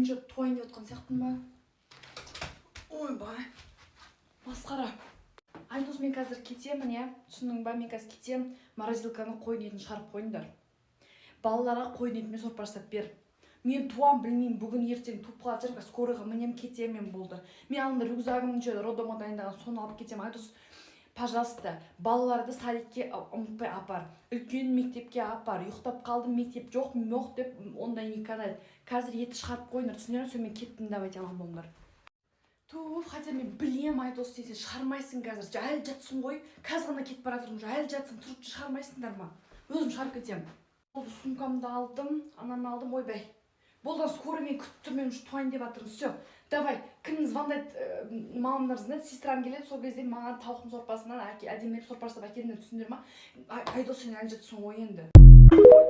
үйінше туайын деп отқан сияқтымын ба? Ойбай. Масқара. Айдос, мен қазір кетемін, иә? Түсіндің ба? Мен қазір кетемін. Морозилканы қойын етін шығарып қойыңдар. Балаларға қойын етімен сорпа жасап бер. Мен туам білмеймін, бүгін ертең туып қалады жерге скорыйға мінем кетемін болды. Мен алдында рюкзагымды роддомға дайындаған соны алып кетемін. Айдос, пожалуйста, балаларды садикке ұмытпай апар. Үлкен мектепке апар. Ұйықтап қалдым, мектеп жоқ деп ондай не канает. Қазір еті шығарып қойыңдар, түсінерің? Сол мен кеттім, давайте аман болыңдар. Туф, хотя мен білем, Айдос, сен шығармайсың қазір. Әлі жатсың ғой. Қазір ғана кетіп бара жатырмын. Әлі жатсың, тұрып шығармайсыңдар ма? Өзім шығарып кетемін. Сумкамды алдым, ананы алдым, ойбай. Болдан скоро мен күтіп тұрмын, мен туайын деп жатырмын. Все, давай, кім звондайды, мамамдар звондайды, сестрам келеді, сол кезде маған тауықтың сорпасынан әдемі сорпа жасап әкеліңдер, түсіндіңдер ма? Айдос, сен әлі жатсың ғой енді.